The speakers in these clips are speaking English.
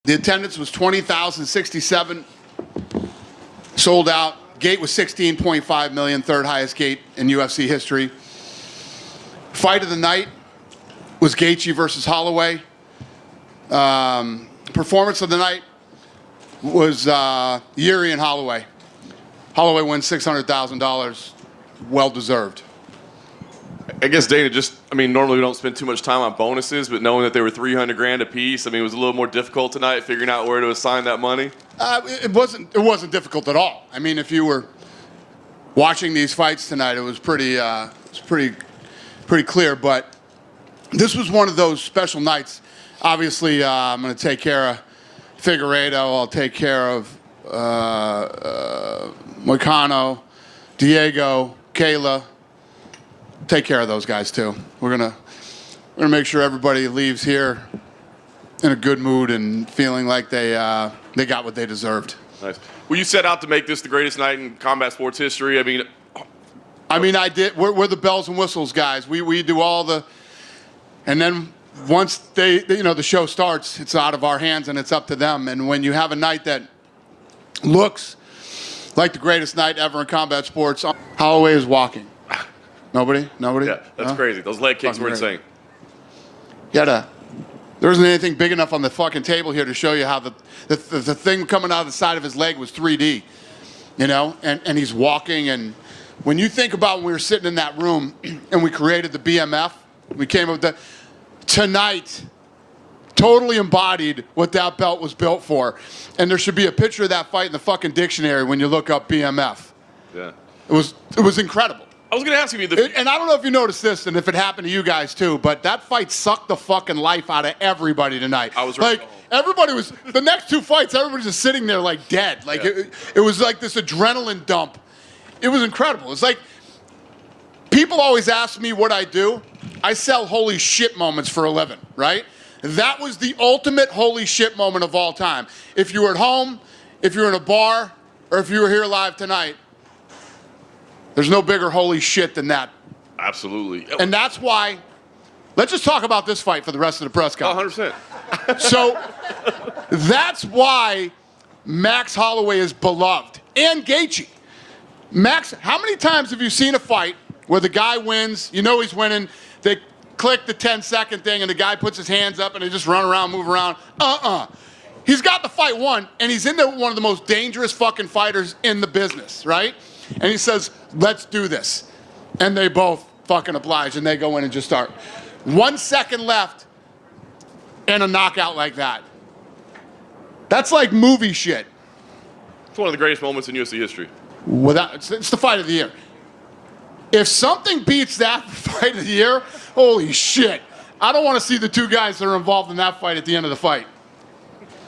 The attendance was 20,067. Sold out. Gate was 16.5 million, third highest gate in UFC history. Fight of the night was Gaethje versus Holloway. Performance of the night was Yuri and Holloway. Holloway wins $600,000. Well deserved. I guess, Dana, normally we don't spend too much time on bonuses, but knowing that they were $300,000 a piece, it was a little more difficult tonight figuring out where to assign that money. It wasn't difficult at all. I mean, if you were watching these fights tonight, it was pretty clear. But this was one of those special nights. Obviously, I'm going to take care of Figueiredo. I'll take care of Moicano, Diego, Kayla. Take care of those guys too. We're gonna make sure everybody leaves here in a good mood and feeling like they got what they deserved. Nice. Well, you set out to make this the greatest night in combat sports history. I did. We're the bells and whistles guys. We do all the, and then once the show starts, it's out of our hands and it's up to them. And when you have a night that looks like the greatest night ever in combat sports, Holloway is walking. Nobody? Yeah, that's crazy. Those leg kicks were insane. There isn't anything big enough on the fucking table here to show you how the thing coming out of the side of his leg was 3D, and he's walking. And when you think about when we were sitting in that room and we created the BMF, we came up with tonight totally embodied what that belt was built for. And there should be a picture of that fight in the fucking dictionary when you look up BMF. Yeah. It was incredible. I was going to ask you, and I don't know if you noticed this, and if it happened to you guys too, but that fight sucked the fucking life out of everybody tonight. I was right. Like, everybody was, the next two fights, everybody's just sitting there like dead. Like, it was like this adrenaline dump. It was incredible. It's like, people always ask me what I do. I sell holy shit moments for a living, right? That was the ultimate holy shit moment of all time. If you were at home, if you were in a bar, or if you were here live tonight, there's no bigger holy shit than that. Absolutely. And that's why, let's just talk about this fight for the rest of the press conference. 100%. So that's why Max Holloway is beloved. And Gaethje. Max, how many times have you seen a fight where the guy wins, he's winning, they click the 10-second thing and the guy puts his hands up and they just run around, move around? He's got the fight won, and he's in there with one of the most dangerous fucking fighters in the business, right? And he says, let's do this. And they both fucking oblige, and they go in and just start. 1 second left, and a knockout like that. That's like movie shit. It's one of the greatest moments in UFC history. It's the fight of the year. If something beats that fight of the year, holy shit. I don't want to see the two guys that are involved in that fight at the end of the fight.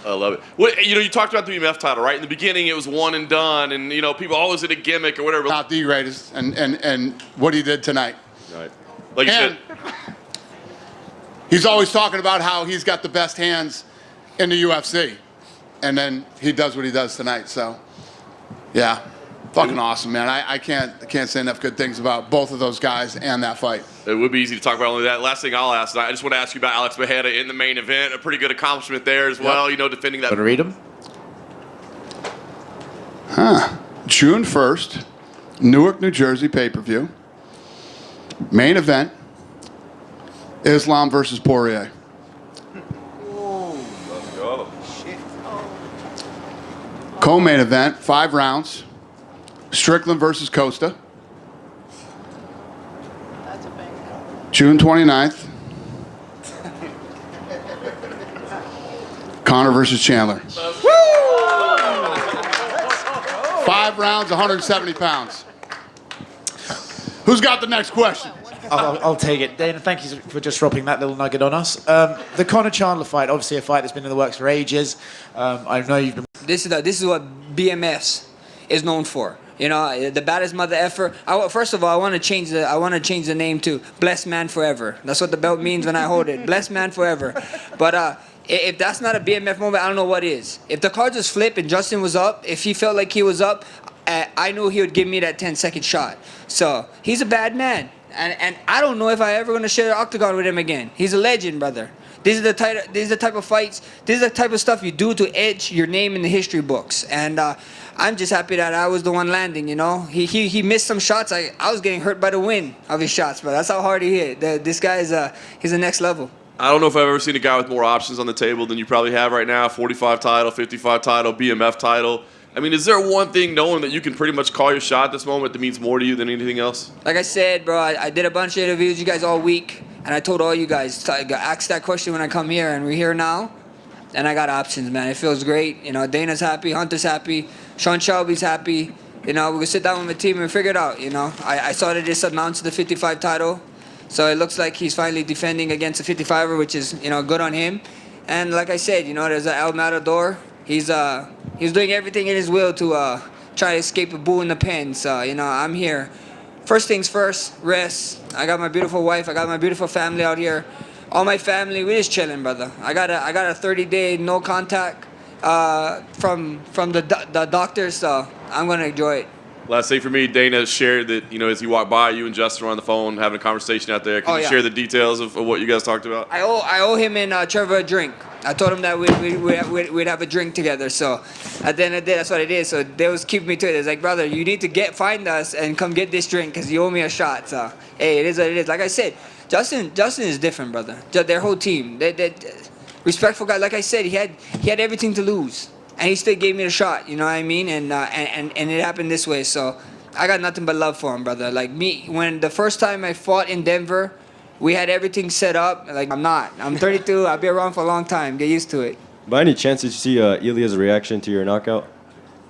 I love it. Well, you talked about the BMF title, right? In the beginning, it was one and done, and people always did a gimmick or whatever. Not the greatest, and what he did tonight. Right. Like you said, he's always talking about how he's got the best hands in the UFC, and then he does what he does tonight. So, yeah, fucking awesome, man. I can't say enough good things about both of those guys and that fight. It would be easy to talk about only that. Last thing I'll ask, I just want to ask you about Alex Mejia in the main event. A pretty good accomplishment there as well, defending that. Want to read them? June 1st, Newark, New Jersey pay-per-view. Main event, Islam versus Poirier. Let's go. Co-main event, 5 rounds, Strickland versus Costa. June 29th. Conor versus Chandler. 5 rounds, 170 pounds. Who's got the next question? I'll take it. Dana, thank you for just dropping that little nugget on us. The Conor Chandler fight, obviously a fight that's been in the works for ages. I know you've been... This is what BMS is known for. The baddest mother effer. First of all, I want to change the name to Blessed Man Forever. That's what the belt means when I hold it. Blessed Man Forever. But if that's not a BMF moment, I don't know what is. If the cards was flipped and Justin was up, if he felt like he was up, I knew he would give me that 10-second shot. So he's a bad man. And I don't know if I ever going to share the octagon with him again. He's a legend, brother. These are the type of fights. This is the type of stuff you do to etch your name in the history books. And I'm just happy that I was the one landing. You know, he missed some shots. I was getting hurt by the wind of his shots, but that's how hard he hit. This guy is he's the next level. I don't know if I've ever seen a guy with more options on the table than you probably have right now. 45 title, 55 title, BMF title. I mean, is there one thing, knowing that you can pretty much call your shot at this moment, that means more to you than anything else? Like I said, bro, I did a bunch of interviews with you guys all week, and I told all you guys, ask that question when I come here, and we're here now, and I got options, man. It feels great. You know, Dana's happy, Hunter's happy, Sean Shelby's happy. You know, we can sit down with my team and figure it out, you know. I saw that just announced the 55 title. So it looks like he's finally defending against a 55er, which is, you know, good on him. And like I said, you know, there's an El Matador. He's doing everything in his will to try to escape a bull in the pen. So, you know, I'm here. First things first, rest. I got my beautiful wife. I got my beautiful family out here. All my family, we just chilling, brother. I got a 30-day no contact from the doctors, so I'm gonna enjoy it. Last thing for me, Dana shared that, you know, as he walked by, you and Justin were on the phone having a conversation out there. Can you share the details of what you guys talked about? I owe him and Trevor a drink. I told him that we'd have a drink together. So at the end of the day, that's what it is. So they was keeping me to it. It's like, brother, you need to find us and come get this drink because you owe me a shot. So hey, it is what it is. Like I said, Justin is different, brother. Their whole team, they respectful guy. Like I said, he had everything to lose. And he still gave me the shot, you know what I mean? And it happened this way. So I got nothing but love for him, brother. Like me, when the first time I fought in Denver, we had everything set up. Like I'm 32. I'll be around for a long time. Get used to it. By any chance, did you see Ilya's reaction to your knockout?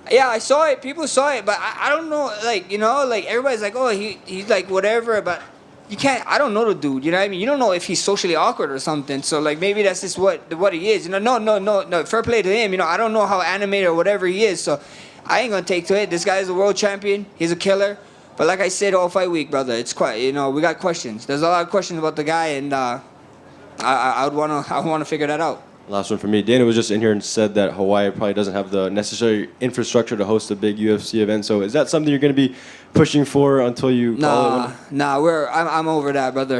Yeah, I saw it. People saw it, but I don't know. Like, you know, like everybody's like, oh, he's like whatever, but you can't. I don't know the dude. You know what I mean? You don't know if he's socially awkward or something. So like maybe that's just what he is. You know, no. Fair play to him. You know, I don't know how animated or whatever he is. So I ain't gonna take to it. This guy is a world champion. He's a killer. But like I said, all fight week, brother, it's quite. You know, we got questions. There's a lot of questions about the guy, and I wanna figure that out. Last one for me. Dana was just in here and said that Hawaii probably doesn't have the necessary infrastructure to host a big UFC event. So is that something you're going to be pushing for until you call it? Nah, I'm over that, brother.